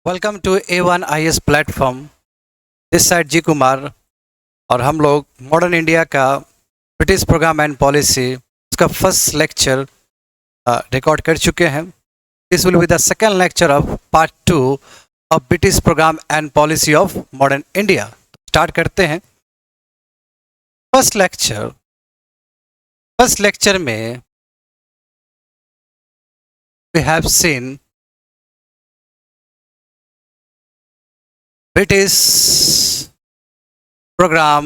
Welcome to A1IS platform. This side G Kumar. और हम लोग मॉडर्न इंडिया का ब्रिटिश प्रोग्राम एंड पॉलिसी उसका फर्स्ट लेक्चर रिकॉर्ड कर चुके हैं। This will be the second lecture of part 2 of British program and policy of modern India. Start करते हैं। फर्स्ट लेक्चर में we have seen British program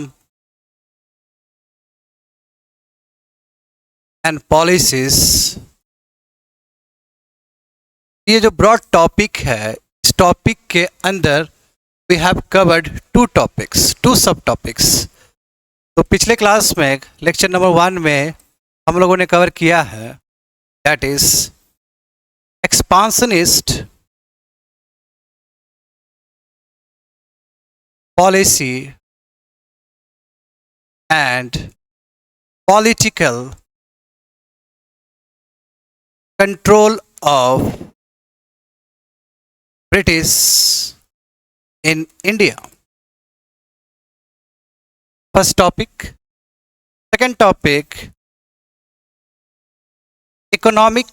and policies। ये जो broad topic है, इस टॉपिक के अंदर वी हैव कवर्ड टू सब टॉपिक्स। तो पिछले क्लास में लेक्चर नंबर 1 में हम लोगों ने कवर किया है, that is expansionist policy and political control of British in India। First topic। Second topic, economic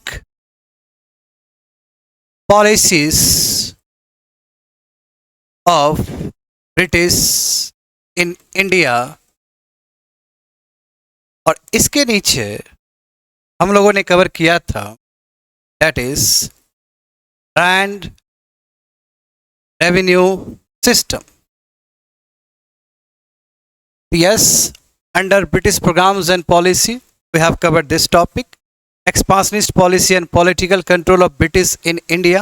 policies of British in India. और इसके नीचे हम लोगों ने कवर किया था, that is land revenue system. Yes, under British programs and policy we have covered this topic, expansionist policy and political control of British in India.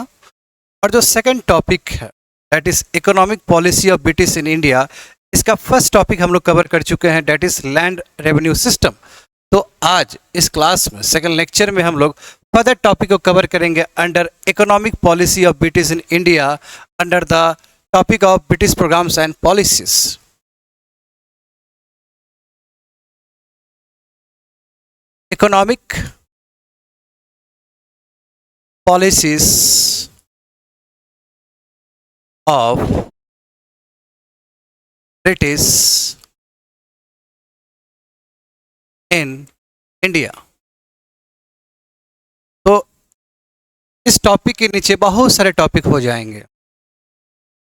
और जो सेकंड टॉपिक है, that is economic policy of British in India, इसका first topic हम लोग cover कर चुके हैं, that is land revenue system. तो आज इस क्लास में सेकंड लेक्चर में हम लोग फर्दर टॉपिक को कवर करेंगे under economic policy of British in India, under the topic of British programs and policies. Economic policies of British in India। तो इस टॉपिक के नीचे बहुत सारे टॉपिक हो जाएंगे।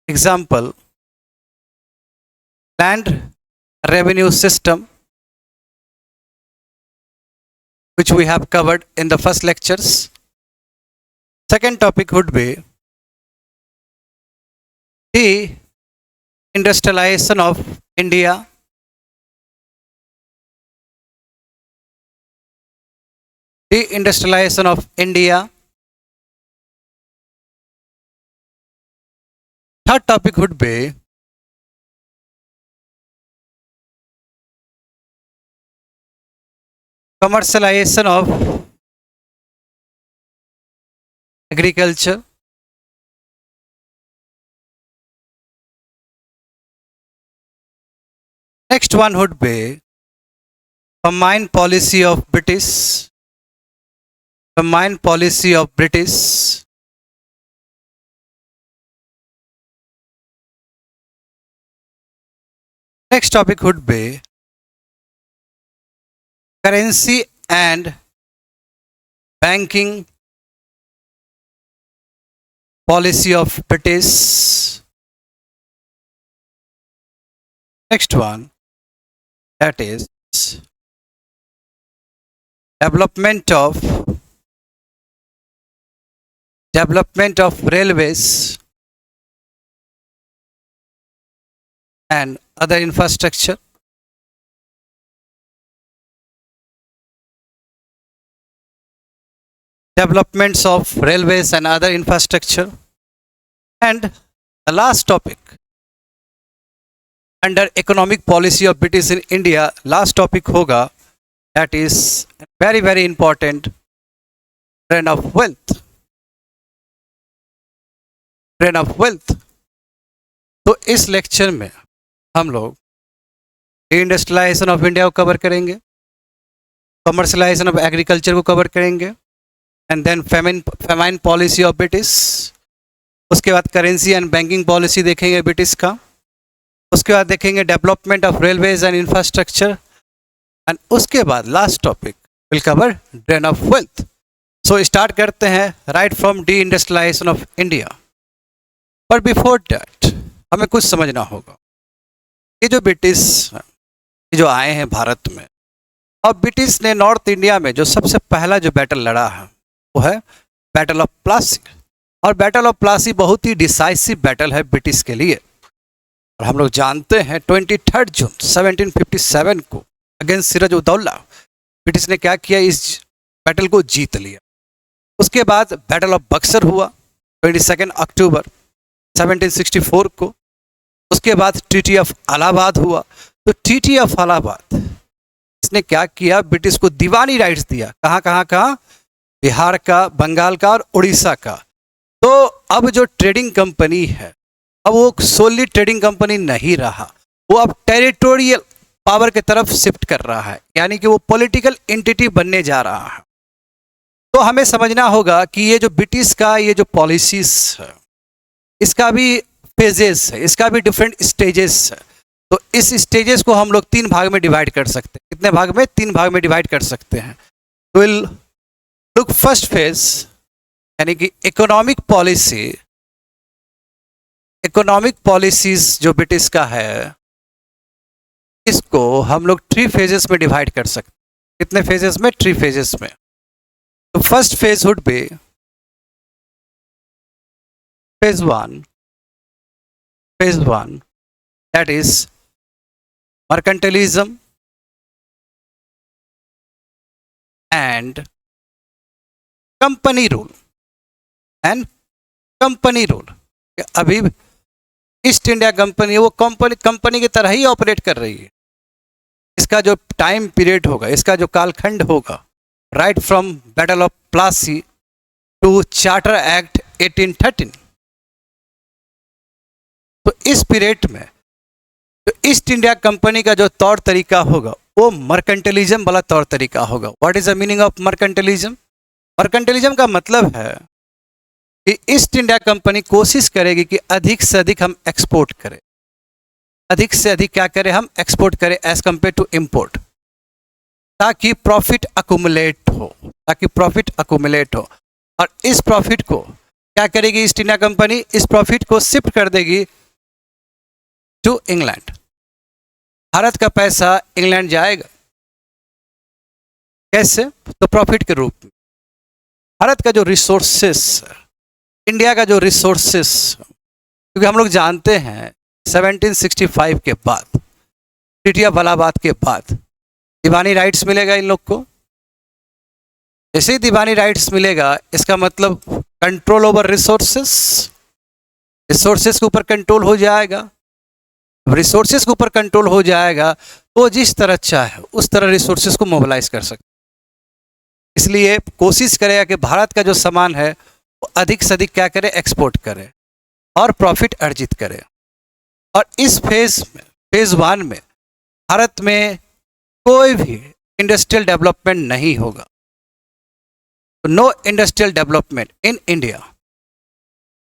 Example, land revenue system which we have covered in the first lectures। Second topic would be de-industrialization of India। De-industrialization of India। Third topic would be commercialization of agriculture। Next one would be combined policy of British। Combined policy of British। Next topic would be currency and banking policy of British। Next one, that is development of railways and other infrastructure। Developments of railways and other infrastructure। And the last topic under economic policy of British in India, last topic होगा, that is very very important, trend of wealth. Trend of wealth. तो इस lecture में हम लोग industrialisation of India को cover करेंगे, commercialisation of agriculture को cover करेंगे, and then famine policy of British. उसके बाद करेंसी एंड बैंकिंग पॉलिसी देखेंगे ब्रिटिश का। उसके बाद देखेंगे development of railways and infrastructure, and उसके बाद last topic will cover drain of wealth. So start करते हैं right from deindustrialisation of India. पर बिफोर डैट हमें कुछ समझना होगा। ये जो ब्रिटिश जो आए हैं भारत में, और ब्रिटिश ने नॉर्थ इंडिया में जो सबसे पहला जो बैटल लड़ा है वो है बैटल ऑफ प्लासी। और बैटल ऑफ प्लासी बहुत ही डिसाइसिव बैटल है ब्रिटिश के लिए। और हम लोग जानते हैं 23 जून 1757 को अगेंस्ट सिराज उद दौला ब्रिटिश ने क्या किया, इस बैटल को जीत लिया। उसके बाद बैटल ऑफ बक्सर हुआ 22 अक्टूबर 1764 को। उसके बाद ट्रीटी ऑफ इलाहाबाद हुआ। तो ट्रीटी ऑफ इलाहाबाद इसने क्या किया, ब्रिटिश को दीवानी राइट्स दिया। कहाँ कहाँ कहाँ, बिहार का, बंगाल का और उड़ीसा का। तो अब जो ट्रेडिंग कंपनी है, अब वो सोली ट्रेडिंग कंपनी नहीं रहा, वो अब टेरिटोरियल पावर की तरफ शिफ्ट कर रहा है, यानी कि वो पॉलिटिकल एंटिटी बनने जा रहा है। तो हमें समझना होगा कि ये जो ब्रिटिश का ये जो पॉलिसीज है, इसका भी फेजेस है, इसका भी डिफरेंट स्टेजेस है। तो इस स्टेजेस को हम लोग 3 भाग में डिवाइड कर सकते हैं। कितने भाग में? 3 भाग में डिवाइड कर सकते हैं। तो विल लुक फर्स्ट फेज, यानी कि इकोनॉमिक पॉलिसी। इकोनॉमिक पॉलिसीज जो ब्रिटिश का है, इसको हम लोग 3 फेजेस में डिवाइड कर सकते हैं। कितने फेजेस में? 3 फेजेस में। तो first phase would be phase 1, that is mercantilism and company rule अभी ईस्ट इंडिया कंपनी, वो कंपनी की तरह ही ऑपरेट कर रही है। इसका जो टाइम पीरियड होगा, इसका जो कालखंड होगा, right from battle of Plassey to charter act 1813। तो इस पीरियड में तो ईस्ट इंडिया कंपनी का जो तौर तरीका होगा वो मर्केंटलिज्म वाला तौर तरीका होगा। What is the meaning of mercantilism? Mercantilism का मतलब है कि ईस्ट इंडिया कंपनी कोशिश करेगी कि अधिक से अधिक हम एक्सपोर्ट करें, अधिक से अधिक क्या करें, हम एक्सपोर्ट करें एज कंपेयर टू इंपोर्ट, ताकि प्रॉफिट अकुमुलेट हो। और इस प्रॉफिट को क्या करेगी ईस्ट इंडिया कंपनी? इस प्रॉफिट को शिफ्ट कर देगी टू इंग्लैंड। भारत का पैसा इंग्लैंड जाएगा। कैसे? तो प्रॉफिट के रूप में। भारत का जो रिसोर्सेस, इंडिया का जो रिसोर्सेस, क्योंकि हम लोग जानते हैं 1765 के बाद, ट्रीटी ऑफ इलाहाबाद के बाद दीवानी राइट्स मिलेगा इन लोग को। जैसे ही दीवानी राइट्स मिलेगा, इसका मतलब कंट्रोल ओवर रिसोर्सेस के ऊपर कंट्रोल हो जाएगा। रिसोर्सेज के ऊपर कंट्रोल हो जाएगा तो जिस तरह चाहे उस तरह रिसोर्सेज को मोबिलाइज कर सकते। इसलिए कोशिश करेगा कि भारत का जो सामान है वो अधिक से अधिक क्या करे, एक्सपोर्ट करे और प्रॉफिट अर्जित करे। और इस फेज 1 में भारत में कोई भी इंडस्ट्रियल डेवलपमेंट नहीं होगा। No industrial development in India.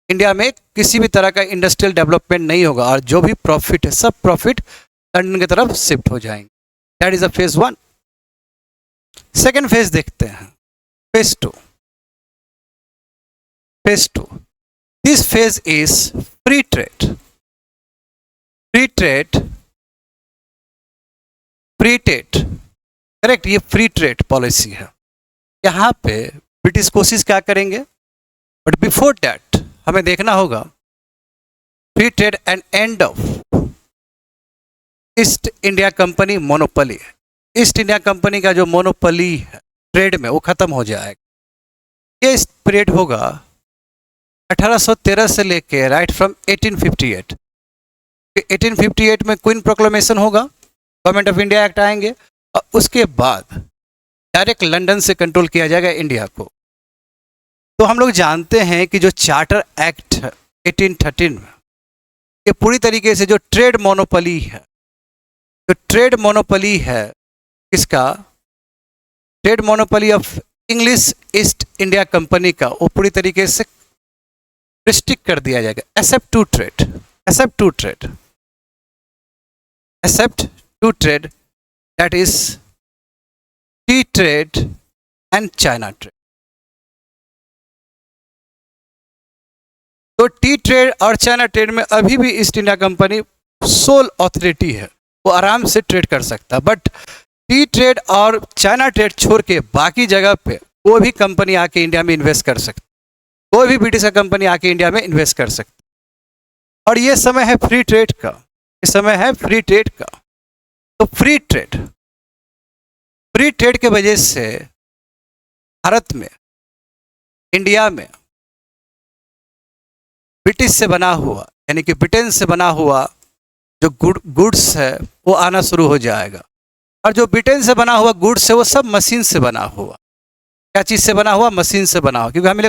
India में किसी भी तरह का इंडस्ट्रियल डेवलपमेंट नहीं होगा, और जो भी प्रॉफिट है सब प्रॉफिट लंदन की तरफ शिफ्ट हो जाएंगे। That is the phase 1। Second phase देखते हैं, phase 2। This phase is free trade. Correct, ये फ्री ट्रेड पॉलिसी है। यहाँ पे ब्रिटिश कोशिश क्या करेंगे, बट बिफोर दैट हमें देखना होगा free trade and end of east India company monopoly. East India company का जो मोनोपोली है ट्रेड में, वो खत्म हो जाएगा। ये पीरियड होगा 1813 से लेके राइट फ्रॉम 1858। 1858 में क्वीन प्रोक्लेमेशन होगा, गवर्नमेंट ऑफ इंडिया एक्ट आएंगे, और उसके बाद डायरेक्ट लंदन से कंट्रोल किया जाएगा इंडिया को। तो हम लोग जानते हैं कि जो चार्टर एक्ट 1813 में, ये पूरी तरीके से जो ट्रेड मोनोपोली है, किसका? Trade monopoly of English East India company का, वो पूरी तरीके से रिस्ट्रिक्ट कर दिया जाएगा। Except to trade, except to trade, except to trade, that is tea trade and China trade. तो टी ट्रेड और चाइना ट्रेड में अभी भी East India company sole authority है, वो आराम से ट्रेड कर सकता है। बट टी ट्रेड और चाइना ट्रेड छोड़ के बाकी जगह पे कोई भी कंपनी आके इंडिया में इन्वेस्ट कर सकती, कोई भी ब्रिटिश का कंपनी आके इंडिया में इन्वेस्ट कर सकती। और ये समय है फ्री ट्रेड का, ये समय है फ्री ट्रेड का। तो फ्री ट्रेड के वजह से भारत में, इंडिया में ब्रिटिश से बना हुआ, यानी कि ब्रिटेन से बना हुआ जो गुड्स है वो आना शुरू हो जाएगा। और जो ब्रिटेन से बना हुआ गुड्स है वो सब मशीन से बना हुआ। क्या चीज़ से बना हुआ? मशीन से बना हुआ। क्योंकि हम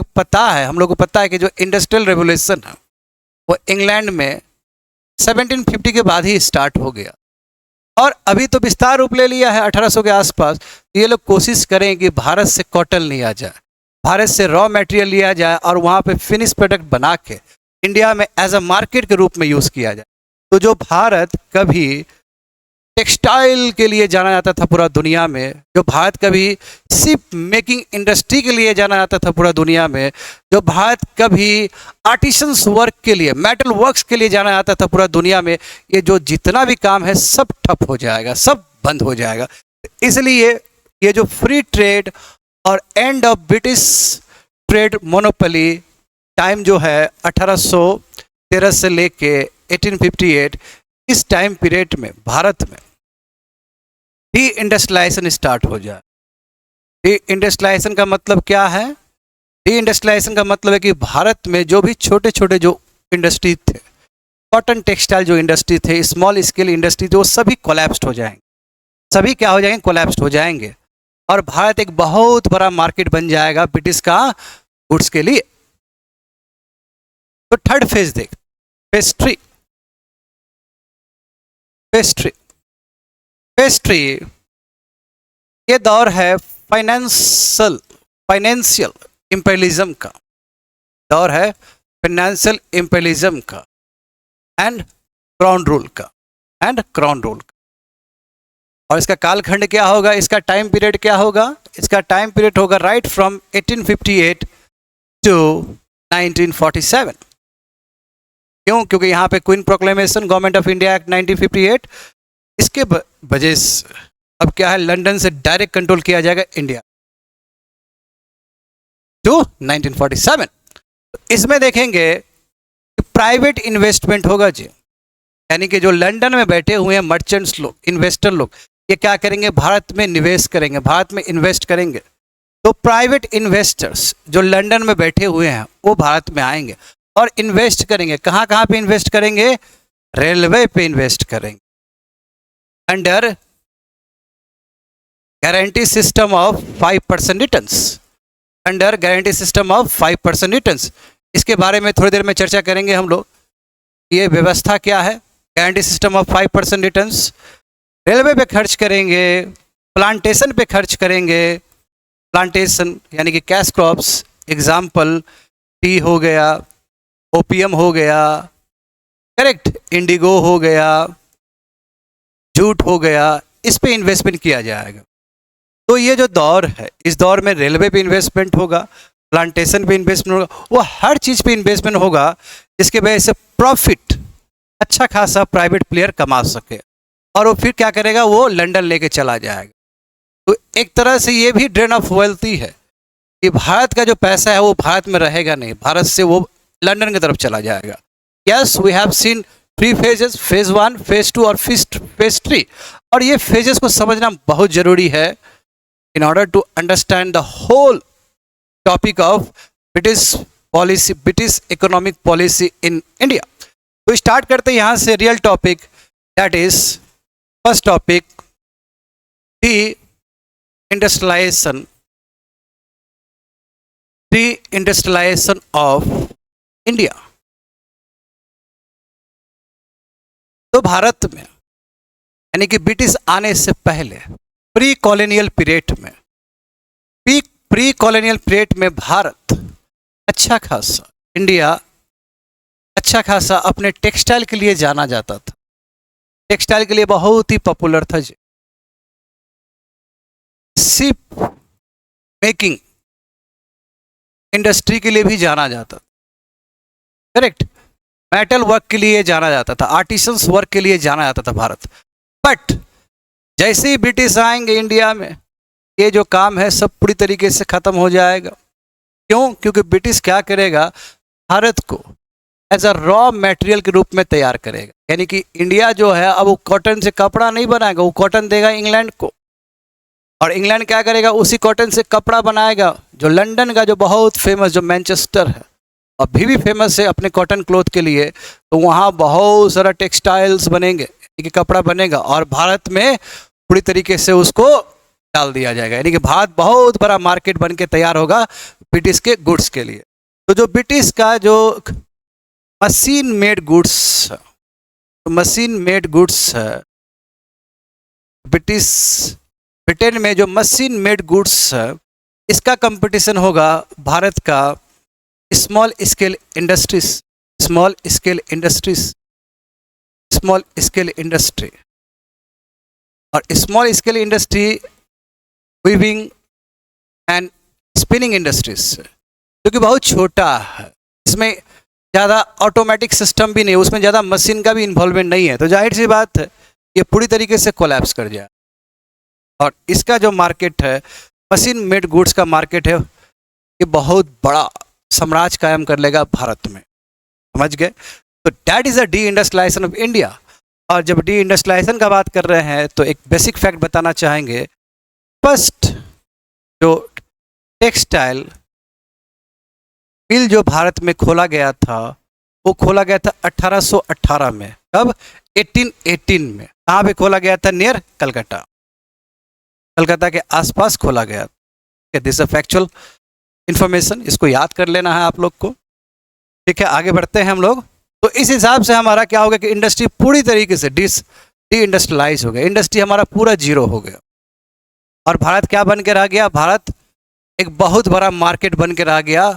लोग को पता है कि जो इंडस्ट्रियल रेवोल्यूशन है वो इंग्लैंड में 1750 के बाद ही स्टार्ट हो गया, और अभी तो विस्तार रूप ले लिया है 1800 के आसपास। ये लोग कोशिश करें कि भारत से कॉटन लिया जाए, भारत से रॉ मटेरियल लिया जाए और वहाँ पे फिनिश प्रोडक्ट बना के इंडिया में एज अ मार्केट के रूप में यूज़ किया जाए। तो जो भारत कभी टेक्सटाइल के लिए जाना जाता था पूरा दुनिया में, जो भारत कभी शिप मेकिंग इंडस्ट्री के लिए जाना जाता था पूरा दुनिया में, जो भारत कभी आर्टिसंस वर्क के लिए, मेटल वर्क्स के लिए जाना जाता था पूरा दुनिया में, ये जो जितना भी काम है सब ठप हो जाएगा, सब बंद हो जाएगा। इसलिए ये जो फ्री ट्रेड और end of British trade monopoly time जो है 1813 से लेके 1858, इस टाइम पीरियड में भारत में डी इंडस्ट्रियलाइजेशन स्टार्ट हो जाए। डी इंडस्ट्रियलाइजेशन का मतलब क्या है? डी इंडस्ट्रियलाइजेशन का मतलब है कि भारत में जो भी छोटे छोटे जो इंडस्ट्री थे, कॉटन टेक्सटाइल जो इंडस्ट्री थे, स्मॉल स्केल इंडस्ट्री थे, वो सभी कोलैप्स्ड हो जाएंगे। सभी क्या हो जाएंगे? कोलैप्स्ड हो जाएंगे। और भारत एक बहुत बड़ा मार्केट बन जाएगा ब्रिटिश का गुड्स के लिए। तो थर्ड फेज देख, पेस्ट्री। पेस्ट्री ये दौर है फाइनेंशियल इंपेरियलिज्म का, दौर है फाइनेंशियल इंपेरियलिज्म का एंड क्राउन रूल का, और इसका कालखंड क्या होगा? इसका टाइम पीरियड क्या होगा? इसका टाइम पीरियड होगा राइट फ्रॉम 1858 टू 1947। क्यों? क्योंकि यहाँ पे queen proclamation, government of India act 1958, इसके वजह से अब क्या है, लंदन से डायरेक्ट कंट्रोल किया जाएगा इंडिया टू 1947। इसमें देखेंगे कि प्राइवेट इन्वेस्टमेंट होगा जी, यानी कि जो लंदन में बैठे हुए हैं मर्चेंट्स लोग, इन्वेस्टर लोग, ये क्या करेंगे? भारत में निवेश करेंगे, भारत में इन्वेस्ट करेंगे। तो प्राइवेट इन्वेस्टर्स जो लंदन में बैठे हुए हैं वो भारत में आएंगे और इन्वेस्ट करेंगे। कहाँ कहाँ पे इन्वेस्ट करेंगे? रेलवे पे इन्वेस्ट करेंगे, under guarantee system of 5% returns, under guarantee system of 5% returns. इसके बारे में थोड़ी देर में चर्चा करेंगे हम लोग। ये व्यवस्था क्या है? Guarantee system of 5% returns. Railway पे खर्च करेंगे, प्लांटेशन पे खर्च करेंगे, प्लांटेशन यानी कि कैश क्रॉप्स, एग्जाम्पल टी हो गया, ओपीएम हो गया, करेक्ट, इंडिगो हो गया, जूट हो गया, इस पे इन्वेस्टमेंट किया जाएगा। तो ये जो दौर है, इस दौर में रेलवे पे इन्वेस्टमेंट होगा, प्लांटेशन पे इन्वेस्टमेंट होगा, वो हर चीज़ पे इन्वेस्टमेंट होगा जिसके वजह से प्रॉफिट अच्छा खासा प्राइवेट प्लेयर कमा सके, और वो फिर क्या करेगा? वो लंदन लेके चला जाएगा। तो एक तरह से ये भी ड्रेन ऑफ वेल्थ ही है कि भारत का जो पैसा है वो भारत में रहेगा नहीं, भारत से वो लंदन की तरफ चला जाएगा। Yes, we have seen 3 phases, phase 1, phase 2 और फेज 3। और ये फेजेस को समझना बहुत जरूरी है in order to understand the whole topic of British policy, British economic policy in India. तो स्टार्ट करते हैं यहाँ से real topic, that is first topic, deindustrialisation of India. तो भारत में, यानी कि ब्रिटिश आने से पहले प्री कॉलोनियल पीरियड में भारत अच्छा खासा, इंडिया अच्छा खासा अपने टेक्सटाइल के लिए जाना जाता था। टेक्सटाइल के लिए बहुत ही पॉपुलर था जी। शिप मेकिंग इंडस्ट्री के लिए भी जाना जाता था, करेक्ट। मेटल वर्क के लिए जाना जाता था, आर्टिसंस वर्क के लिए जाना जाता था भारत। बट जैसे ही ब्रिटिश आएंगे इंडिया में, ये जो काम है सब पूरी तरीके से खत्म हो जाएगा। क्यों? क्योंकि ब्रिटिश क्या करेगा, भारत को एज अ रॉ मटेरियल के रूप में तैयार करेगा। यानी कि इंडिया जो है अब वो कॉटन से कपड़ा नहीं बनाएगा, वो कॉटन देगा इंग्लैंड को, और इंग्लैंड क्या करेगा, उसी कॉटन से कपड़ा बनाएगा। जो लंदन का जो बहुत फेमस जो मैनचेस्टर है, अभी भी फेमस है अपने कॉटन क्लॉथ के लिए, तो वहाँ बहुत सारा टेक्सटाइल्स बनेंगे, कि कपड़ा बनेगा, और भारत में पूरी तरीके से उसको डाल दिया जाएगा। यानी कि भारत बहुत बड़ा मार्केट बन के तैयार होगा ब्रिटिश के गुड्स के लिए। तो जो ब्रिटिश का जो machine made goods, machine made goods है, ब्रिटेन में जो मशीन मेड गुड्स है, इसका कंपटीशन होगा भारत का small scale industries, small scale industries, small scale industry. और small scale industry weaving and spinning industries, जो कि बहुत छोटा है, इसमें ज़्यादा ऑटोमेटिक सिस्टम भी नहीं है, उसमें ज़्यादा मशीन का भी इन्वॉल्वमेंट नहीं है, तो जाहिर सी बात है ये पूरी तरीके से कोलैप्स कर जाए। और इसका जो मार्केट है, मशीन मेड गुड्स का मार्केट है, ये बहुत बड़ा साम्राज्य कायम कर लेगा भारत में, समझ गए। तो that is a deindustrialisation of India. और जब डी इंडस्ट्रियलाइजेशन का बात कर रहे हैं तो एक बेसिक फैक्ट बताना चाहेंगे। फर्स्ट जो टेक्सटाइल मिल जो भारत में खोला गया था, वो खोला गया था 1818 में। कब? 1818 में। कहाँ पे खोला गया था? नियर कलकत्ता, कलकत्ता के आसपास खोला गया। दिस इज फैक्चुअल इंफॉर्मेशन, इसको याद कर लेना है आप लोग को, ठीक है। आगे बढ़ते हैं हम लोग। तो इस हिसाब से हमारा क्या हो गया कि इंडस्ट्री पूरी तरीके से डी इंडस्ट्रियलाइज हो गया, इंडस्ट्री हमारा पूरा जीरो हो गया। और भारत क्या बन के रह गया? भारत एक बहुत बड़ा मार्केट बन के रह गया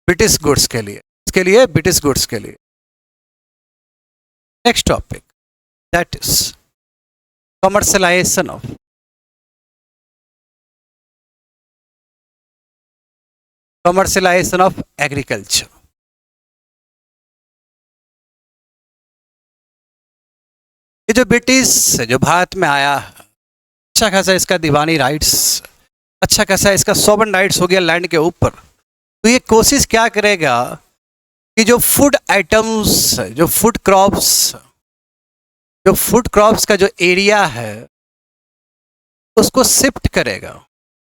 ब्रिटिश गुड्स के लिए, इसके लिए ब्रिटिश गुड्स के लिए। Next topic, that is commercialisation of agriculture. ये जो ब्रिटिश जो भारत में आया, अच्छा खासा इसका दीवानी राइट्स, अच्छा खासा इसका सॉवरेन राइट्स हो गया लैंड के ऊपर। तो ये कोशिश क्या करेगा कि जो फूड आइटम्स, जो फूड क्रॉप्स का जो एरिया है उसको शिफ्ट करेगा।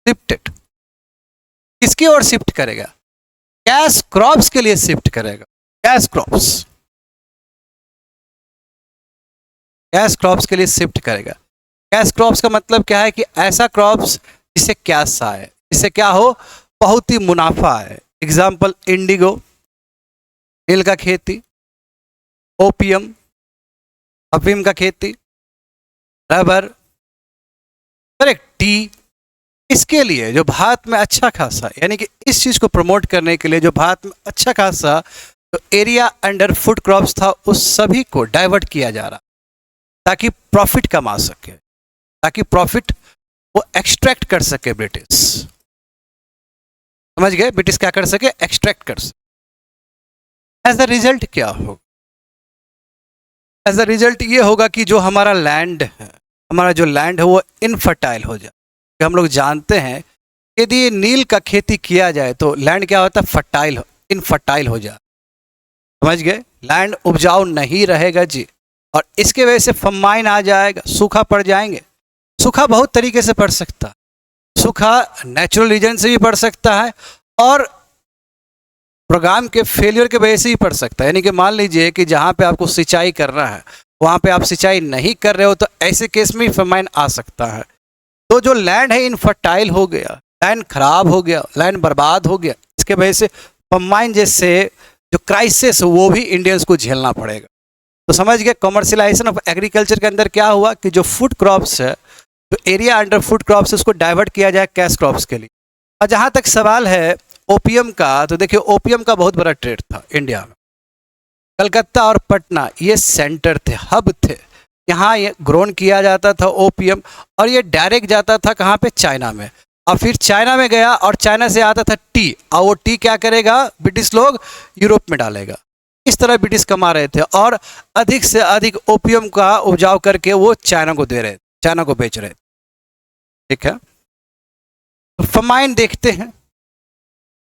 शिफ्टेड किसकी ओर शिफ्ट करेगा? कैश क्रॉप्स के लिए शिफ्ट करेगा। कैश क्रॉप्स के लिए शिफ्ट करेगा। कैश क्रॉप्स का मतलब क्या है कि ऐसा क्रॉप्स जिससे कैश आए, जिससे क्या हो, बहुत ही मुनाफा है। एग्जाम्पल इंडिगो, नील का खेती, ओपियम, अफीम का खेती, रबर, करेक्ट, टी। इसके लिए जो भारत में अच्छा खासा, यानी कि इस चीज़ को प्रमोट करने के लिए जो भारत में अच्छा खासा जो एरिया अंडर फूड क्रॉप्स था, उस सभी को डाइवर्ट किया जा रहा ताकि प्रॉफिट कमा सके, ताकि प्रॉफिट वो एक्सट्रैक्ट कर सके ब्रिटिश। समझ गए? ब्रिटिश क्या कर सके? एक्सट्रैक्ट कर सके। एज अ रिजल्ट क्या होगा? एज अ रिजल्ट ये होगा कि जो हमारा लैंड है, हमारा जो लैंड है वो इनफर्टाइल हो जाए। हम लोग जानते हैं यदि नील का खेती किया जाए तो लैंड क्या होता है? फर्टाइल, इनफर्टाइल हो जाए। समझ गए? लैंड उपजाऊ नहीं रहेगा जी, और इसके वजह से फमाइन आ जाएगा, सूखा पड़ जाएंगे। सूखा बहुत तरीके से पड़ सकता है, सूखा नेचुरल रीजन से भी पड़ सकता है और प्रोग्राम के फेलियर के वजह से ही पड़ सकता है। यानी कि मान लीजिए कि जहाँ पे आपको सिंचाई करना है वहाँ पे आप सिंचाई नहीं कर रहे हो, तो ऐसे केस में फमाइन आ सकता है। तो जो लैंड है इनफर्टाइल हो गया, लैंड खराब हो गया, लैंड बर्बाद हो गया, इसके वजह से फमाइन जैसे जो क्राइसिस वो भी इंडियंस को झेलना पड़ेगा। तो समझ गए कमर्शियलाइजेशन ऑफ एग्रीकल्चर के अंदर क्या हुआ कि जो फूड क्रॉप्स है, जो एरिया अंडर फूड क्रॉप्स, उसको डाइवर्ट किया जाए कैश क्रॉप्स के लिए। और जहाँ तक सवाल है ओपियम का, तो देखिए ओपियम का बहुत बड़ा ट्रेड था इंडिया में, कलकत्ता और पटना ये सेंटर थे, हब थे। यहाँ ये ग्रोन किया जाता था ओपियम, और ये डायरेक्ट जाता था कहाँ पे, चाइना में। और फिर चाइना में गया और चाइना से आता था टी, और वो टी क्या करेगा ब्रिटिश लोग, यूरोप में डालेगा। इस तरह ब्रिटिश कमा रहे थे और अधिक से अधिक ओपियम का उपजाव करके वो चाइना को दे रहे, चाइना को बेच रहे। ठीक है, तो फमाइन देखते हैं।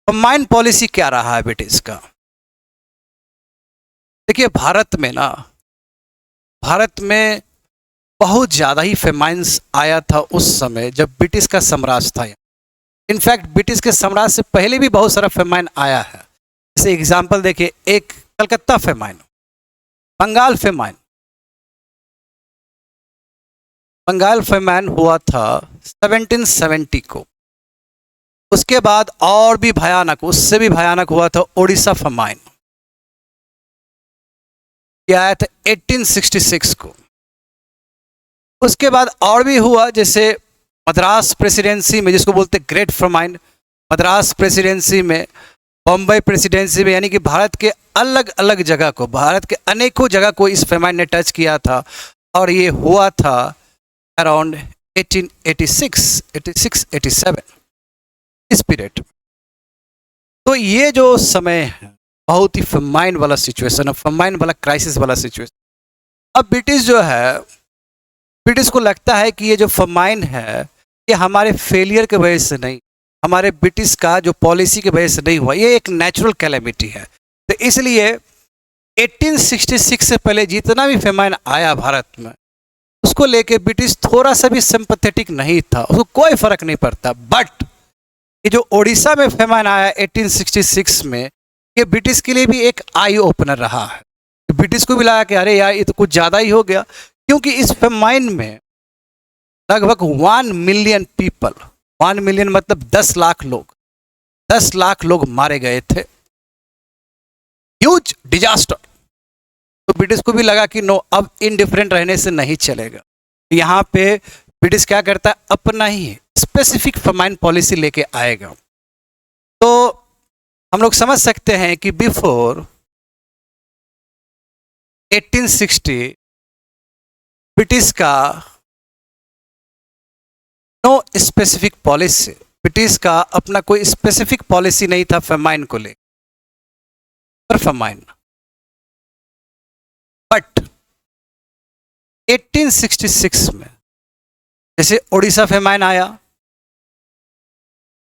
फमाइन पॉलिसी क्या रहा है ब्रिटिश का। देखिए भारत में ना, भारत में बहुत ज़्यादा ही फेमाइंस आया था उस समय जब ब्रिटिश का साम्राज्य था। इनफैक्ट ब्रिटिश के साम्राज्य से पहले भी बहुत सारा फेमाइन आया है। जैसे एग्जांपल देखिए, एक Calcutta famine, Bengal famine. Bengal famine हुआ था 1770 को। उसके बाद और भी भयानक, उससे भी भयानक हुआ था उड़ीसा फेमाइन, यह आया था 1866 को। उसके बाद और भी हुआ, जैसे मद्रास प्रेसिडेंसी में, जिसको बोलते ग्रेट फेमाइन, मद्रास प्रेसिडेंसी में, बम्बई प्रेसिडेंसी में, यानी कि भारत के अलग अलग जगह को, भारत के अनेकों जगह को इस फेमाइन ने टच किया था। और ये हुआ था अराउंड 1886, 87 इस पीरियड। तो ये जो समय है बहुत ही फेमाइन वाला सिचुएशन है, फेमाइन वाला क्राइसिस वाला सिचुएशन। अब ब्रिटिश जो है, ब्रिटिश को लगता है कि ये जो फेमाइन है ये हमारे फेलियर के वजह से नहीं, हमारे ब्रिटिश का जो पॉलिसी की वजह से नहीं हुआ, ये एक नेचुरल कैलेमिटी है। तो इसलिए 1866 से पहले जितना भी फेमाइन आया भारत में, उसको लेके ब्रिटिश थोड़ा सा भी सिंपैथेटिक नहीं था, उसको कोई फर्क नहीं पड़ता। बट ये जो उड़ीसा में फेमाइन आया 1866 में, ये ब्रिटिश के लिए भी एक आई ओपनर रहा है। ब्रिटिश को भी लगा कि अरे यार ये तो कुछ ज़्यादा ही हो गया, क्योंकि इस फेमाइन में लगभग 1 मिलियन पीपल, 1 मिलियन मतलब 10 लाख लोग, 10 लाख लोग मारे गए थे। Huge disaster. तो ब्रिटिश को भी लगा कि नो, अब इनडिफरेंट रहने से नहीं चलेगा। यहाँ पे ब्रिटिश क्या करता है, अपना ही स्पेसिफिक फेमाइन पॉलिसी लेके आएगा। तो हम लोग समझ सकते हैं कि बिफोर 1860 ब्रिटिश का नो स्पेसिफिक पॉलिसी, ब्रिटिश का अपना कोई स्पेसिफिक पॉलिसी नहीं था फेमाइन को लेकर, पर फेमाइन। बट 1866 में जैसे उड़ीसा फेमाइन आया,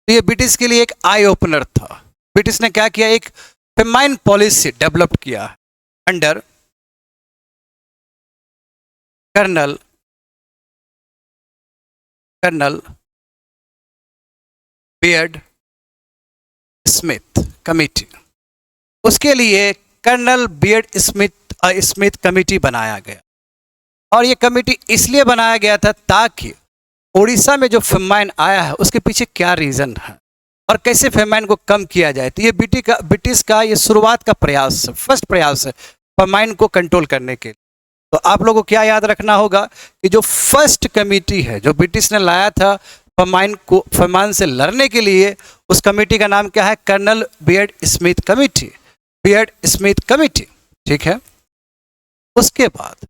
तो ये ब्रिटिश के लिए एक आई ओपनर था। ब्रिटिश ने क्या किया, एक फेमाइन पॉलिसी डेवलप किया under colonel Baird Smith committee. उसके लिए कर्नल बियर्ड स्मिथ कमेटी बनाया गया। और ये कमेटी इसलिए बनाया गया था ताकि उड़ीसा में जो फेमाइन आया है उसके पीछे क्या रीज़न है और कैसे फेमाइन को कम किया जाए। तो ये ब्रिटिश का ये शुरुआत का प्रयास है, फर्स्ट प्रयास है फेमाइन को कंट्रोल करने के लिए। तो आप लोगों को क्या याद रखना होगा कि जो फर्स्ट कमेटी है जो ब्रिटिश ने लाया था फेमाइन से लड़ने के लिए, उस कमेटी का नाम क्या है, colonel Baird Smith committee, Baird Smith committee. ठीक है, उसके बाद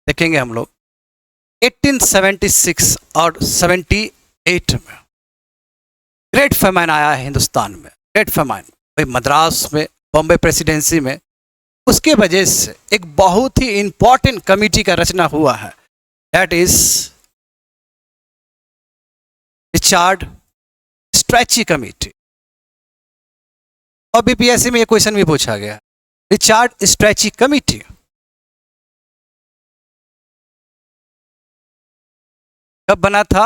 देखेंगे हम लोग 1876 और 78 में ग्रेट फेमाइन आया है हिंदुस्तान में। ग्रेट फेमाइन भाई मद्रास में, बॉम्बे प्रेसिडेंसी में। उसके वजह से एक बहुत ही इंपॉर्टेंट कमेटी का रचना हुआ है, that is Richard Strachey committee. और बीपीएससी में ये क्वेश्चन भी पूछा गया, रिचर्ड स्ट्रैची कमेटी कब बना था,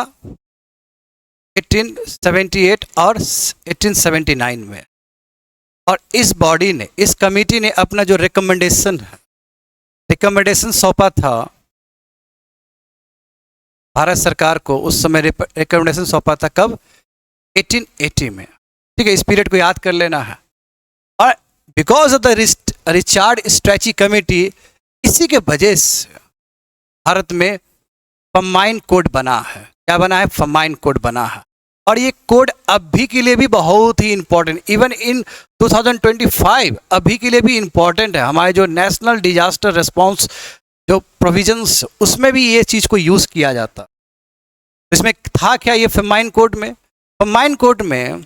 1878 और 1879 में। और इस बॉडी ने, इस कमेटी ने अपना जो रिकमेंडेशन सौंपा था भारत सरकार को, उस समय रिकमेंडेशन सौंपा था कब, 1880 में। ठीक है, इस पीरियड को याद कर लेना है। और because of the Richard Strachey committee, इसी के वजह से भारत में फेमाइन कोड बना है। क्या बना है, फेमाइन कोड बना है। और ये कोड अभी के लिए भी बहुत ही इंपॉर्टेंट, इवन इन 2025 अभी के लिए भी इंपॉर्टेंट है। हमारे जो नेशनल डिजास्टर रिस्पांस जो प्रोविजंस, उसमें भी ये चीज़ को यूज़ किया जाता। इसमें था क्या, ये फमाइन कोड में, फमाइन कोड में,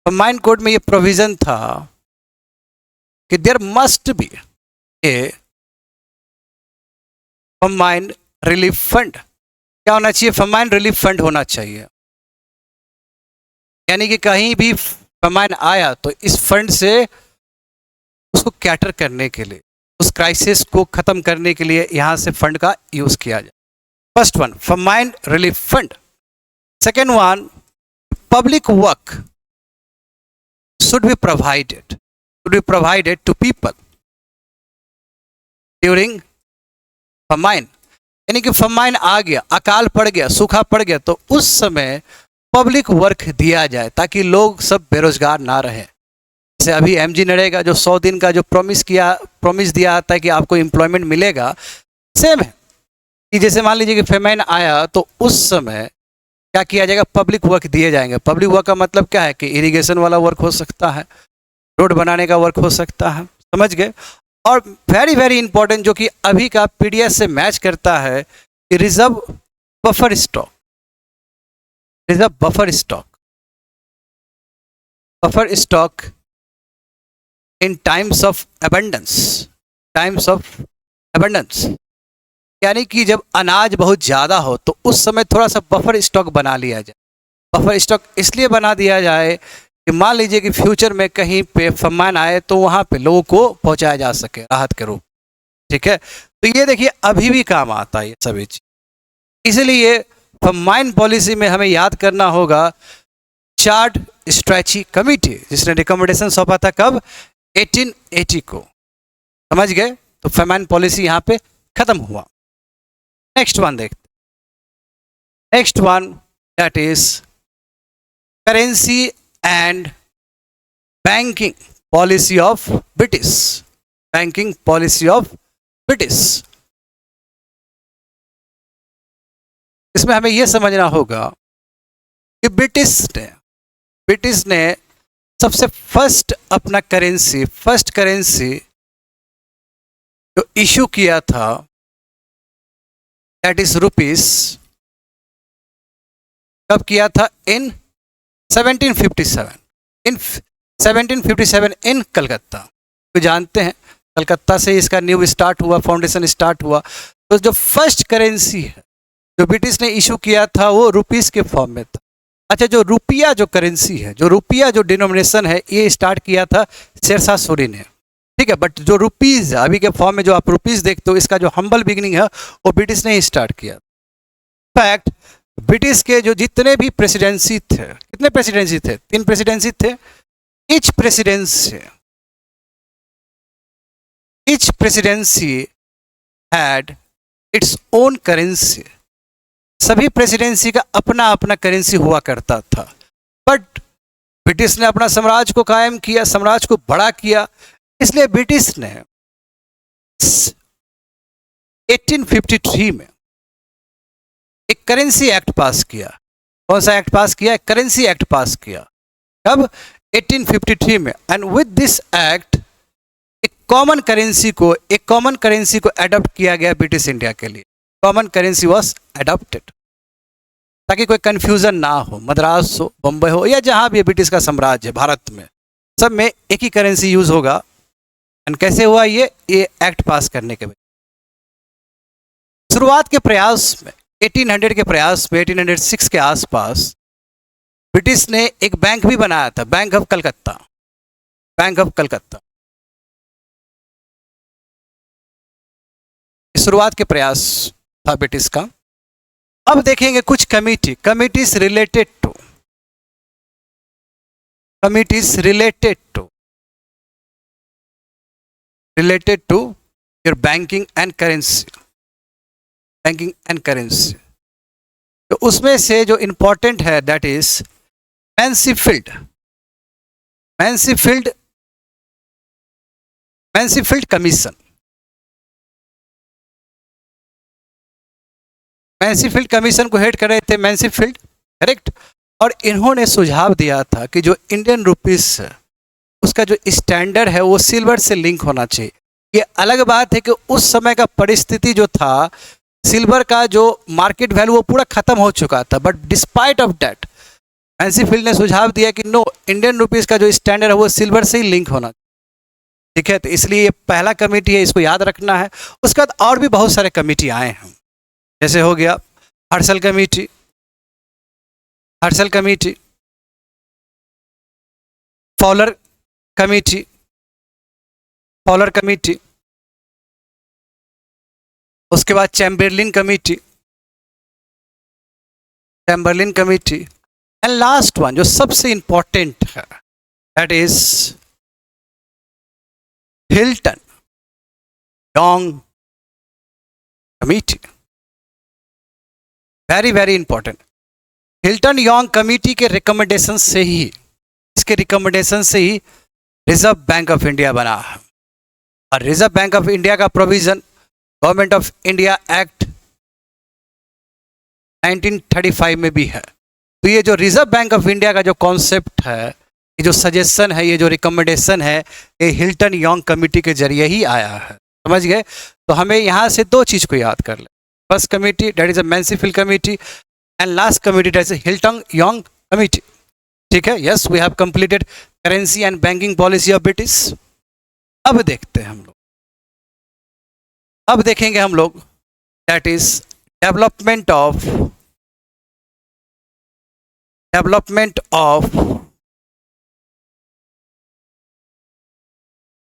फमाइन कोड में ये प्रोविजन था कि there must be a famine relief fund. क्या होना चाहिए? फमाइन रिलीफ फंड होना चाहिए। यानी कि कहीं भी फमाइन आया तो इस फंड से उसको कैटर करने के लिए, उस क्राइसिस को खत्म करने के लिए यहाँ से फंड का यूज किया जाए। First one, famine relief fund. Second one, public work should be provided to people during famine। यानी कि फमाइन आ गया, अकाल पड़ गया, सूखा पड़ गया, तो उस समय पब्लिक वर्क दिया जाए ताकि लोग सब बेरोजगार ना रहे। जैसे अभी एमजी नरेगा जो 100 दिन का जो प्रॉमिस दिया था कि आपको एम्प्लॉयमेंट मिलेगा, सेम है कि जैसे मान लीजिए कि फेमाइन आया तो उस समय क्या किया जाएगा? पब्लिक वर्क दिए जाएंगे। पब्लिक वर्क का मतलब क्या है कि इरिगेशन वाला वर्क हो सकता है, रोड बनाने का वर्क हो सकता है, समझ गए। और वेरी वेरी इंपॉर्टेंट जो कि अभी का पीडीएस से मैच करता है कि reserve buffer stock. Reserve buffer stock in times of abundance. यानी कि जब अनाज बहुत ज़्यादा हो तो उस समय थोड़ा सा बफर स्टॉक बना लिया जाए। बफर स्टॉक इसलिए बना दिया जाए कि मान लीजिए कि फ्यूचर में कहीं पे फमान आए तो वहाँ पे लोगों को पहुँचाया जा सके राहत के रूप। ठीक है, तो ये देखिए अभी भी काम आता है ये सभी चीज। इसलिए फमाइन पॉलिसी में हमें याद करना होगा चार्ट स्ट्रेची कमिटी जिसने रिकमेंडेशन सौंपा था कब? 1880 को। समझ गए? तो फमाइन पॉलिसी यहाँ पे खत्म हुआ। नेक्स्ट वन देखते, next one that is currency and banking policy of British. Banking policy of British, इसमें हमें यह समझना होगा कि ब्रिटिश ने सबसे फर्स्ट अपना फर्स्ट करेंसी जो इशू किया था दैट इज रुपीस, कब किया था? इन 1757 इन कलकत्ता। तो जानते हैं कलकत्ता से इसका न्यू स्टार्ट हुआ, फाउंडेशन स्टार्ट हुआ। तो जो फर्स्ट करेंसी है जो ब्रिटिश ने इशू किया था वो रुपीस के फॉर्म में था। अच्छा, जो रुपया जो करेंसी है, जो रुपया जो डिनोमिनेशन है, ये स्टार्ट किया था शेरशाह सूरी ने। ठीक है, बट जो रुपीज अभी के फॉर्म में जो आप रुपीज देखते हो, इसका जो हम्बल बिगिनिंग है वो ब्रिटिश ने ही स्टार्ट किया। फैक्ट, ब्रिटिश के जो जितने भी प्रेसिडेंसी थे, कितने प्रेसिडेंसी थे? 3 प्रेसिडेंसी थे। Each presidency had its own currency. सभी प्रेसिडेंसी का अपना अपना करेंसी हुआ करता था, बट ब्रिटिश ने अपना साम्राज्य को कायम किया, साम्राज्य को बड़ा किया, इसलिए ब्रिटिश ने 1853 में एक करेंसी एक्ट पास किया। कौन सा एक्ट पास किया? करेंसी एक्ट पास किया। कब? 1853 में। एंड विद दिस एक्ट एक कॉमन करेंसी को अडॉप्ट किया गया ब्रिटिश इंडिया के लिए। कॉमन करेंसी वॉज अडॉप्टेड ताकि कोई कंफ्यूजन ना हो। मद्रास हो, बम्बई हो, या जहां भी ब्रिटिश का साम्राज्य है भारत में, सब में एक ही करेंसी यूज होगा। एंड कैसे हुआ ये एक्ट पास करने के बाद शुरुआत के प्रयास में 1800 के प्रयास में 1806 के आसपास ब्रिटिश ने एक बैंक भी बनाया था, बैंक ऑफ कलकत्ता। शुरुआत के प्रयास था ब्रिटिश का। अब देखेंगे कुछ committees related to your banking and currency. तो उसमें से जो इंपॉर्टेंट है that is Mansfield commission. Mansfield commission को हेड कर रहे थे मैन्सीफील्ड, करेक्ट। और इन्होंने सुझाव दिया था कि जो इंडियन रुपीस उसका जो स्टैंडर्ड है वो सिल्वर से लिंक होना चाहिए। ये अलग बात है कि उस समय का परिस्थिति जो था, सिल्वर का जो मार्केट वैल्यू वो पूरा खत्म हो चुका था, बट डिस्पाइट ऑफ दैट मैन्सीफील्ड ने सुझाव दिया कि नो, इंडियन रुपीस का जो स्टैंडर्ड है वो सिल्वर से ही लिंक होना, ठीक है। तो इसलिए ये पहला कमेटी है, इसको याद रखना है। उसके बाद और भी बहुत सारे कमेटी आए हैं, जैसे हो गया Herschell committee, Herschell committee, Fowler committee, Fowler committee, उसके बाद Chamberlain committee, Chamberlain committee, and last one जो सबसे इंपॉर्टेंट है, that is Hilton Young committee. Very very important. Hilton Young committee के रिकमेंडेशन से ही, इसके रिकमेंडेशन से ही रिजर्व बैंक ऑफ इंडिया बना है। और रिजर्व बैंक ऑफ इंडिया का provision government of India act 1935 में भी है। तो ये जो रिजर्व बैंक ऑफ इंडिया का जो कॉन्सेप्ट है, ये जो सजेशन है, ये जो रिकमेंडेशन है, ये हिल्टन यंग कमेटी के जरिए ही आया है, समझ गए। तो हमें यहाँ से दो चीज़ को याद कर ले, first committee that is a Mansfield committee, and last committee that is Hilton Young committee, ठीक है। Yes, we have completed currency and banking policy of British. अब देखते हैं हम लोग, अब देखेंगे हम लोग that is development of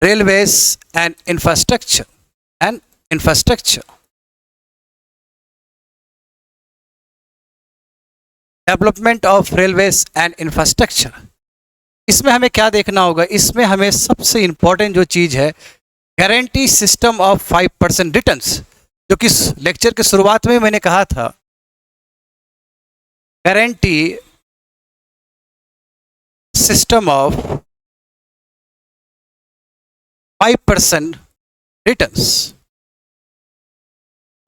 railways and infrastructure development of railways and infrastructure. इसमें हमें क्या देखना होगा, इसमें हमें सबसे इंपॉर्टेंट जो चीज़ है, गारंटी सिस्टम ऑफ 5% रिटर्न्स, जो कि लेक्चर के शुरुआत में मैंने कहा था, गारंटी सिस्टम ऑफ 5% रिटर्न्स।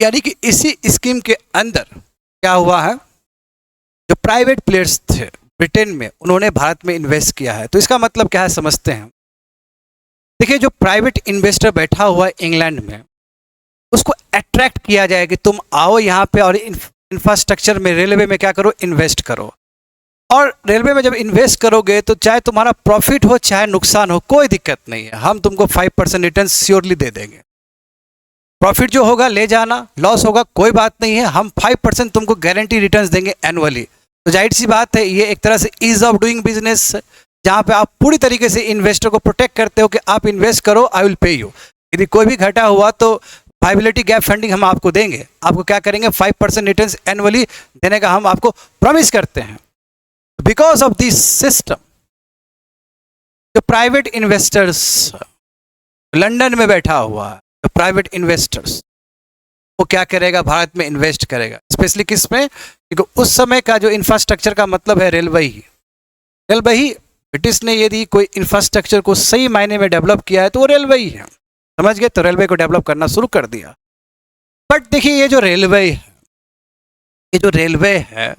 यानी कि इसी स्कीम के अंदर क्या हुआ है, जो प्राइवेट प्लेयर्स थे ब्रिटेन में, उन्होंने भारत में इन्वेस्ट किया है। तो इसका मतलब क्या है समझते हैं। देखिए, जो प्राइवेट इन्वेस्टर बैठा हुआ है इंग्लैंड में, उसको अट्रैक्ट किया जाए कि तुम आओ यहाँ पे और इंफ्रास्ट्रक्चर में, रेलवे में क्या करो, इन्वेस्ट करो। और रेलवे में जब इन्वेस्ट करोगे तो चाहे तुम्हारा प्रॉफिट हो चाहे नुकसान हो, कोई दिक्कत नहीं है, हम तुमको 5% रिटर्न श्योरली दे देंगे। प्रॉफिट जो होगा ले जाना, लॉस होगा कोई बात नहीं है, हम 5% तुमको गारंटी रिटर्न्स देंगे एनुअली। तो जाहिर सी बात है, ये एक तरह से ईज ऑफ डूइंग बिजनेस, जहाँ पे आप पूरी तरीके से इन्वेस्टर को प्रोटेक्ट करते हो कि आप इन्वेस्ट करो, आई विल पे यू। यदि कोई भी घटा हुआ तो वायबिलिटी गैप फंडिंग हम आपको देंगे, आपको क्या करेंगे, 5% रिटर्न्स एनुअली देने का हम आपको प्रॉमिस करते हैं। बिकॉज ऑफ दिस सिस्टम, जो प्राइवेट इन्वेस्टर्स लंदन में बैठा हुआ है, जो प्राइवेट इन्वेस्टर्स, वो क्या करेगा, भारत में इन्वेस्ट करेगा। स्पेशली किस में, क्योंकि उस समय का जो इंफ्रास्ट्रक्चर का मतलब है रेलवे ही। रेलवे ही, ब्रिटिश ने यदि कोई इंफ्रास्ट्रक्चर को सही मायने में डेवलप किया है तो वो रेलवे ही है, समझ गए। तो रेलवे को डेवलप करना शुरू कर दिया। बट देखिए, ये जो रेलवे है, ये जो रेलवे है,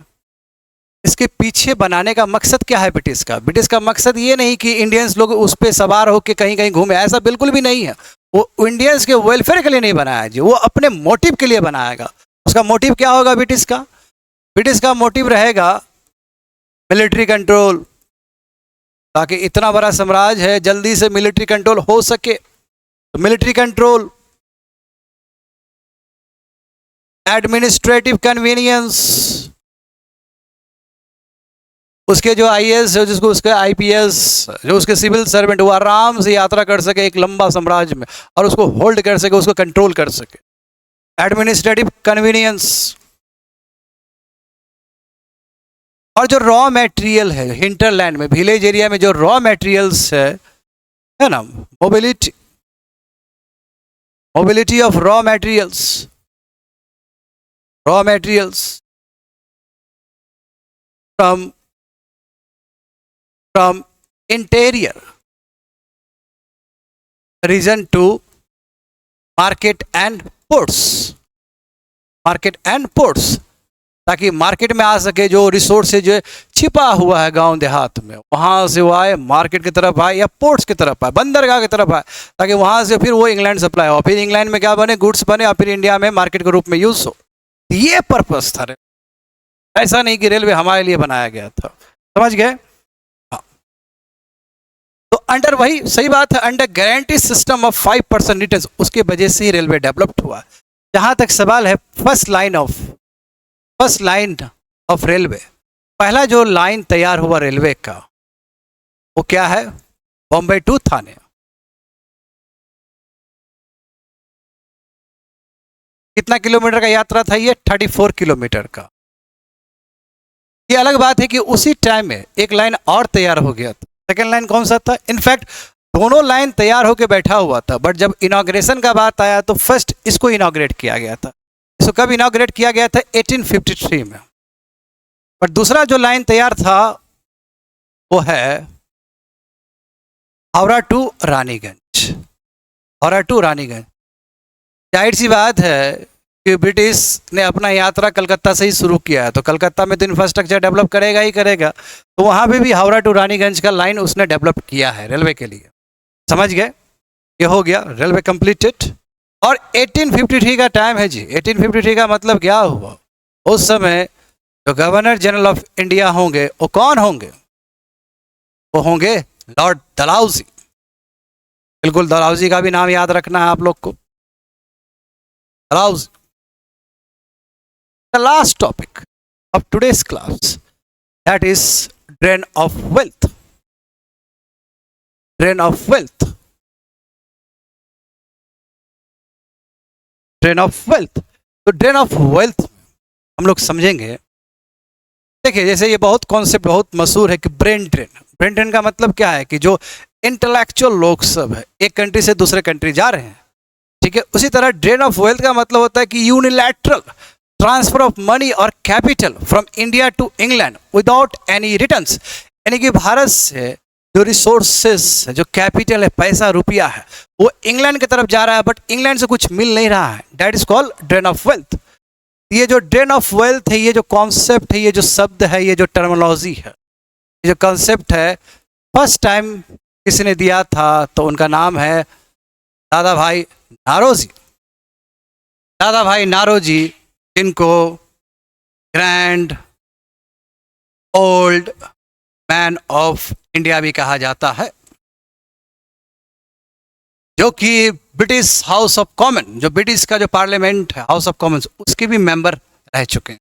इसके पीछे बनाने का मकसद क्या है ब्रिटिश का। ब्रिटिश का मकसद ये नहीं कि इंडियंस लोग उस पर सवार होकर कहीं कहीं घूमे, ऐसा बिल्कुल भी नहीं है। वो इंडियंस के वेलफेयर के लिए नहीं बनाया जी, वो अपने मोटिव के लिए बनाएगा। उसका मोटिव क्या होगा ब्रिटिश का, ब्रिटिश का मोटिव रहेगा मिलिट्री कंट्रोल, ताकि इतना बड़ा साम्राज्य है, जल्दी से मिलिट्री कंट्रोल हो सके। तो मिलिट्री कंट्रोल, एडमिनिस्ट्रेटिव कन्वीनियंस, उसके जो आईएएस है, जिसको उसके आईपीएस, जो उसके सिविल सर्वेंट, वो आराम से यात्रा कर सके एक लंबा साम्राज्य में और उसको होल्ड कर सके, उसको कंट्रोल कर सके। Administrative convenience. और जो रॉ मटेरियल है हिंटरलैंड में, विलेज एरिया में जो रॉ मटेरियल्स है ना, mobility, mobility of raw materials, raw materials from interior region to market and ports, market and ports। ताकि मार्केट में आ सके, जो रिसोर्स जो छिपा हुआ है गांव देहात में वहां से वो आए, मार्केट की तरफ आए या पोर्ट्स की तरफ आए, बंदरगाह की तरफ आए, ताकि वहां से फिर वो इंग्लैंड सप्लाई हो, फिर इंग्लैंड में क्या बने, गुड्स बने और फिर इंडिया में मार्केट के रूप में यूज हो। ये पर्पस था। ऐसा नहीं कि रेलवे हमारे लिए बनाया गया था, समझ गए। हाँ। तो अंडर, वही सही बात है, under guarantee system of 5% return, उसके वजह से ही रेलवे डेवलप्ड हुआ। जहां तक सवाल है फर्स्ट लाइन ऑफ रेलवे, पहला जो लाइन तैयार हुआ रेलवे का वो क्या है, बॉम्बे टू थाने। कितना किलोमीटर का यात्रा था ये, 34 किलोमीटर का। ये अलग बात है कि उसी टाइम में एक लाइन और तैयार हो गया था। सेकेंड लाइन कौन सा था, इनफैक्ट दोनों लाइन तैयार होकर बैठा हुआ था, बट जब इनॉग्रेशन का बात आया तो फर्स्ट इसको इनॉग्रेट किया गया था। इसको कब इनॉग्रेट किया गया था, 1853 में। पर दूसरा जो लाइन तैयार था वो है हावड़ा टू रानीगंज। हावड़ा टू रानीगंज, जाहिर सी बात है कि ब्रिटिश ने अपना यात्रा कलकत्ता से ही शुरू किया है, तो कलकत्ता में तो इंफ्रास्ट्रक्चर डेवलप करेगा ही करेगा, तो वहाँ पे भी हावड़ा टू रानीगंज का लाइन उसने डेवलप किया है रेलवे के लिए, समझ गए। ये हो गया रेलवे कंप्लीटेड। और 1853 का टाइम है जी। 1853 का मतलब क्या हुआ, उस समय जो गवर्नर जनरल ऑफ इंडिया होंगे वो कौन होंगे, वो होंगे लॉर्ड डलहौजी। बिल्कुल, डलहौजी का भी नाम याद रखना है आप लोग को, Dalhousie. The last topic of today's class, that is drain of wealth. Drain of wealth. Drain of wealth. तो drain of wealth हम लोग समझेंगे। देखिए, जैसे ये बहुत कॉन्सेप्ट बहुत मशहूर है कि ब्रेन ड्रेन। ब्रेन ड्रेन का मतलब क्या है कि जो इंटेलेक्चुअल लोग सब है एक कंट्री से दूसरे कंट्री जा रहे हैं, ठीक है, उसी तरह ड्रेन ऑफ वेल्थ का मतलब होता है कि यूनिलैटरल ट्रांसफर ऑफ मनी और capital from India to England without any returns. यानी कि भारत से जो रिसोर्सेस है, जो कैपिटल है, पैसा रुपया है, वो इंग्लैंड की तरफ जा रहा है, बट इंग्लैंड से कुछ मिल नहीं रहा है। That is called drain of wealth. ये जो ड्रेन ऑफ वेल्थ है, ये जो कॉन्सेप्ट है, ये जो शब्द है, ये जो टर्मिनोलॉजी है, ये जो कॉन्सेप्ट है, फर्स्ट टाइम किसी ने दिया था तो उनका नाम है दादा भाई नारोजी। दादा भाई नारोजी, जिनको grand old man of India भी कहा जाता है, जो कि ब्रिटिश हाउस ऑफ कॉमन, जो ब्रिटिश का जो पार्लियामेंट है, हाउस ऑफ कॉमन्स, उसके भी मेंबर रह चुके हैं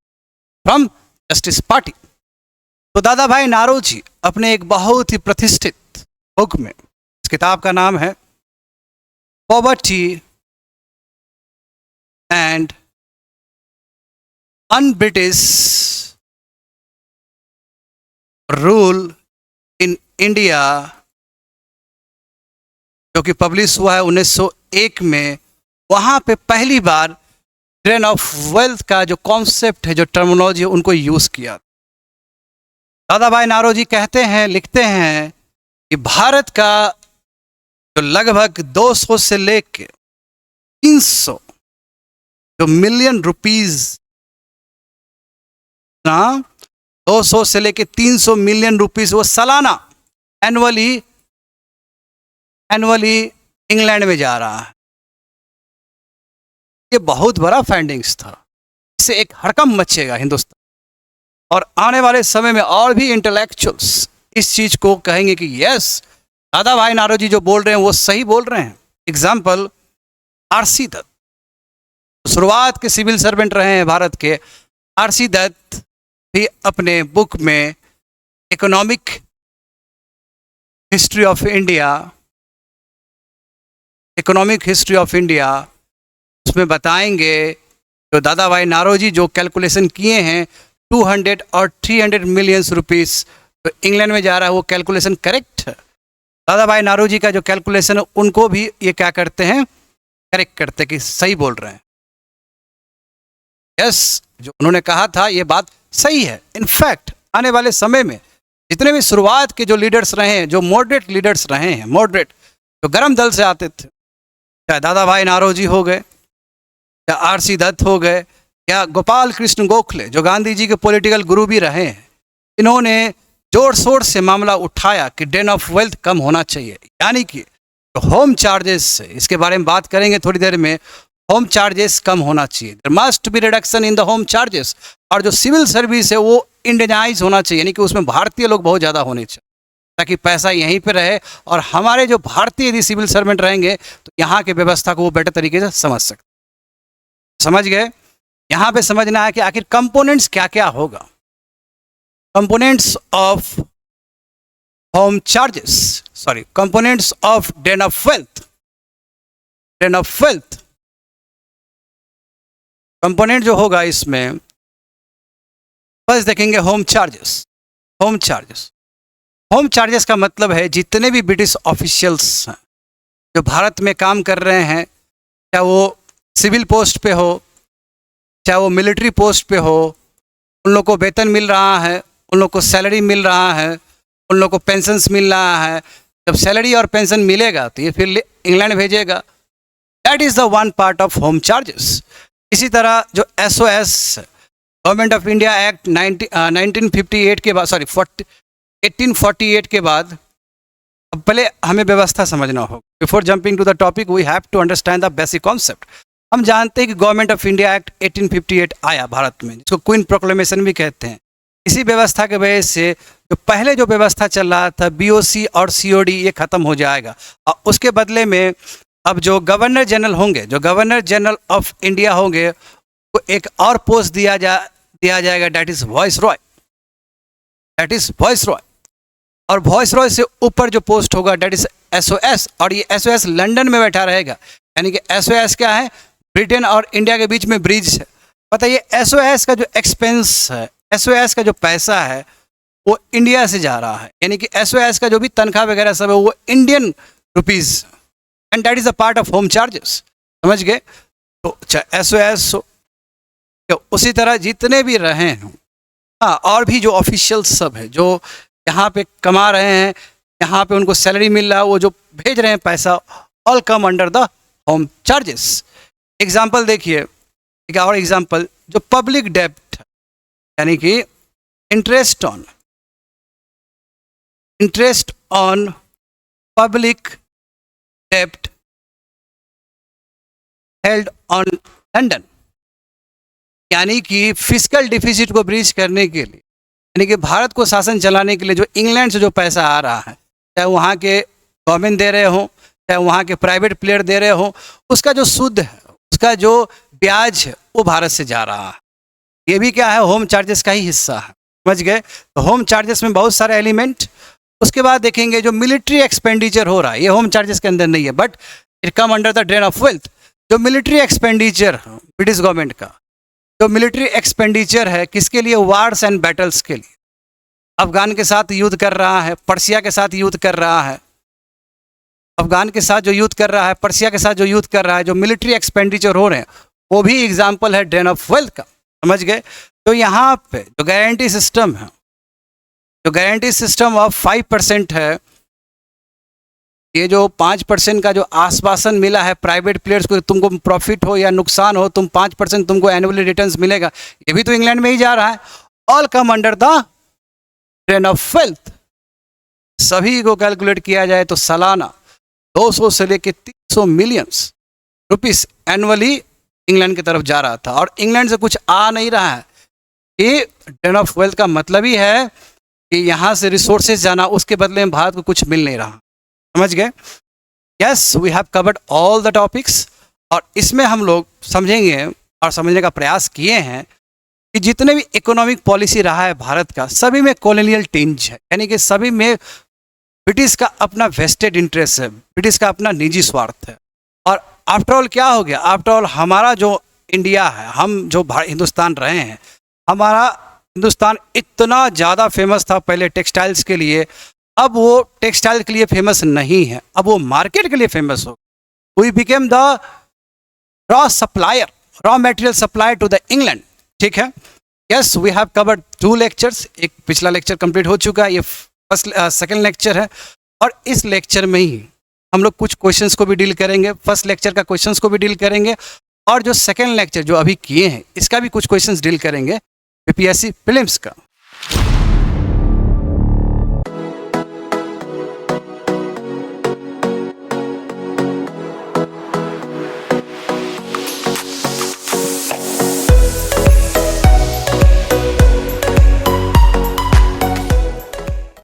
फ्रॉम जस्टिस पार्टी। तो दादा भाई नारोजी अपने एक बहुत ही प्रतिष्ठित बुक में, इस किताब का नाम है poverty and un-British rule in India, जो कि पब्लिश हुआ है 1901 में। वहाँ पे पहली बार ड्रेन ऑफ वेल्थ का जो कॉन्सेप्ट है, जो टर्मिनोलॉजी है, उनको यूज़ किया। दादा भाई नारोजी कहते हैं, लिखते हैं कि भारत का जो लगभग 200 से लेके 300 जो मिलियन रुपीज ना, 200 से लेके 300 मिलियन रुपीस वो सालाना एनुअली इंग्लैंड में जा रहा है। ये बहुत बड़ा फाइंडिंग्स था, इससे एक हड़कंप मचेगा हिंदुस्तान, और आने वाले समय में और भी इंटेलेक्चुअल्स इस चीज को कहेंगे कि यस, दादा भाई नारोजी जो बोल रहे हैं वो सही बोल रहे हैं। एग्जाम्पल, आरसी दत्त, शुरुआत के सिविल सर्वेंट रहे हैं भारत के। आरसी दत्त भी अपने बुक में इकोनॉमिक हिस्ट्री ऑफ इंडिया, उसमें बताएंगे जो दादा भाई नारोजी जो कैलकुलेशन किए हैं 200 और 300 मिलियन रुपीस तो इंग्लैंड में जा रहा है, वो कैलकुलेशन करेक्ट है। दादा भाई नारोजी का जो कैलकुलेशन है उनको भी ये क्या करते हैं, करेक्ट करते हैं कि सही बोल रहे हैं। यस, जो उन्होंने कहा था ये बात सही है। इनफैक्ट आने वाले समय में जितने भी शुरुआत के जो लीडर्स रहे हैं, जो मॉडरेट लीडर्स रहे हैं, मॉडरेट जो गरम दल से आते थे, चाहे दादा भाई नारोजी हो गए या आरसी दत्त हो गए या गोपाल कृष्ण गोखले जो गांधी जी के पॉलिटिकल गुरु भी रहे हैं, इन्होंने जोर शोर से मामला उठाया कि ड्रेन ऑफ वेल्थ कम होना चाहिए, यानी कि होम चार्जेस, इसके बारे में बात करेंगे थोड़ी देर में। होम चार्जेस कम होना चाहिए, there must be reduction in the home charges. और जो सिविल सर्विस है वो इंडियनाइज होना चाहिए, यानी कि उसमें भारतीय लोग बहुत ज़्यादा होने चाहिए ताकि पैसा यहीं पे रहे और हमारे जो भारतीय यदि सिविल सर्वेंट रहेंगे तो यहाँ के व्यवस्था को वो बेटर तरीके से समझ सकते। समझ गए? यहाँ पे समझना है कि आखिर कंपोनेंट्स क्या क्या होगा। Components of home charges, sorry, components of drain of wealth. Drain of wealth component जो होगा इसमें बस देखेंगे home charges. Home charges, home charges का मतलब है जितने भी ब्रिटिश ऑफिशियल्स हैं जो भारत में काम कर रहे हैं, चाहे वो सिविल पोस्ट पे हो, चाहे वो मिलिट्री पोस्ट पे हो, उन लोग को वेतन मिल रहा है, उन लोग को सैलरी मिल रहा है, उन लोग को पेंशन्स मिल रहा है। जब सैलरी और पेंशन मिलेगा तो ये फिर इंग्लैंड भेजेगा। That is the one part of home charges. इसी तरह जो SOS, government of India act 1958 के बाद, सॉरी 1848 के बाद, अब पहले हमें व्यवस्था समझना होगा। Before jumping to the topic we have to understand the basic concept. हम जानते हैं कि गवर्नमेंट ऑफ इंडिया एक्ट 1858 आया भारत में, जिसको क्वीन प्रोक्लेमेशन भी कहते हैं। इसी व्यवस्था के वजह से जो पहले जो व्यवस्था चल रहा था BOC और COD, ये खत्म हो जाएगा और उसके बदले में अब जो गवर्नर जनरल होंगे, जो गवर्नर जनरल ऑफ इंडिया होंगे, वो एक और पोस्ट दिया जाएगा, that is voice Roy. That is voice Roy. और वॉइस रॉय से ऊपर जो पोस्ट होगा दैट इज SOS, और ये SOS लंदन में बैठा रहेगा। यानी कि SOS क्या है? ब्रिटेन और इंडिया के बीच में ब्रिज है। पता ये SOS का जो एक्सपेंस है, SOS का जो पैसा है वो इंडिया से जा रहा है, यानी कि SOS का जो भी तनख्वाह वगैरह सब है वो Indian rupees, and that is a part of home charges. समझ गए? तो SOS, तो उसी तरह जितने भी रहे हैं, हाँ, और भी जो ऑफिशियल्स सब है जो यहाँ पे कमा रहे हैं, यहाँ पे उनको सैलरी मिल रहा है, वो जो भेज रहे हैं पैसा, all come under the home charges. Example देखिए, एक और एग्जाम्पल, जो पब्लिक डेब्ट यानी कि इंटरेस्ट ऑन पब्लिक डेब्ट हेल्ड ऑन लंदन, यानी कि फिजिकल डिफिसिट को ब्रीच करने के लिए, यानी कि भारत को शासन चलाने के लिए जो इंग्लैंड से जो पैसा आ रहा है, चाहे वहाँ के गवर्नमेंट दे रहे हों, चाहे वहाँ के प्राइवेट प्लेयर दे रहे हों, उसका जो सूद है, उसका जो ब्याज है, वो भारत से जा रहा है। ये भी क्या है? होम चार्जेस का ही हिस्सा है। समझ गए? तो होम चार्जेस में बहुत सारे एलिमेंट। उसके बाद देखेंगे जो मिलिट्री एक्सपेंडिचर हो रहा है, ये होम चार्जेस के अंदर नहीं है, but it come under the drain of wealth. जो मिलिट्री एक्सपेंडिचर ब्रिटिश गवर्नमेंट का, जो मिलिट्री एक्सपेंडिचर है किसके लिए? वार्स एंड बैटल्स के लिए। अफगान के साथ युद्ध कर रहा है, पर्सिया के साथ युद्ध कर रहा है, अफगान के साथ जो युद्ध कर रहा है, पर्सिया के साथ जो युद्ध कर रहा है, जो मिलिट्री एक्सपेंडिचर हो रहे हैं, वो भी एग्जाम्पल है ड्रेन ऑफ वेल्थ का। समझ गए? तो यहाँ पे जो गारंटी सिस्टम है, जो गारंटी सिस्टम ऑफ 5% है, ये जो 5% का जो आश्वासन मिला है प्राइवेट प्लेयर्स को, तुमको प्रॉफिट हो या नुकसान हो, तुम 5% तुमको एनुअली रिटर्न्स मिलेगा, ये भी तो इंग्लैंड में ही जा रहा है। All come under the drain of wealth. सभी को कैलकुलेट किया जाए तो सालाना 200 से लेकर 300 मिलियंस रुपीस एनुअली इंग्लैंड की तरफ जा रहा था, और इंग्लैंड से कुछ आ नहीं रहा है। ये ड्रेन ऑफ वेल्थ का मतलब ही है कि यहाँ से रिसोर्सेज जाना, उसके बदले में भारत को कुछ मिल नहीं रहा। समझ गए? Yes, we have covered all the topics, और इसमें हम लोग समझेंगे और समझने का प्रयास किए हैं कि जितने भी इकोनॉमिक पॉलिसी रहा है भारत का, सभी में कॉलोनियल टिंज है, यानी कि सभी में ब्रिटिश का अपना वेस्टेड इंटरेस्ट है, ब्रिटिश का अपना निजी स्वार्थ है। और आफ्टर ऑल क्या हो गया? आफ्टर ऑल हमारा जो इंडिया है, हम जो हिंदुस्तान रहे हैं, हमारा हिंदुस्तान इतना ज़्यादा फेमस था पहले टेक्सटाइल्स के लिए, अब वो टेक्सटाइल के लिए फेमस नहीं है, अब वो मार्केट के लिए फेमस हो। We became the raw supplier, raw material supplier to the England. ठीक है? Yes, we have covered 2 lectures. एक पिछला लेक्चर कंप्लीट हो चुका है, ये सेकेंड लेक्चर है, और इस लेक्चर में ही हम लोग कुछ क्वेश्चंस को भी डील करेंगे, फर्स्ट लेक्चर का क्वेश्चंस को भी डील करेंगे, और जो सेकेंड लेक्चर जो अभी किए हैं इसका भी कुछ क्वेश्चंस डील करेंगे यूपीएससी प्रीलिम्स का।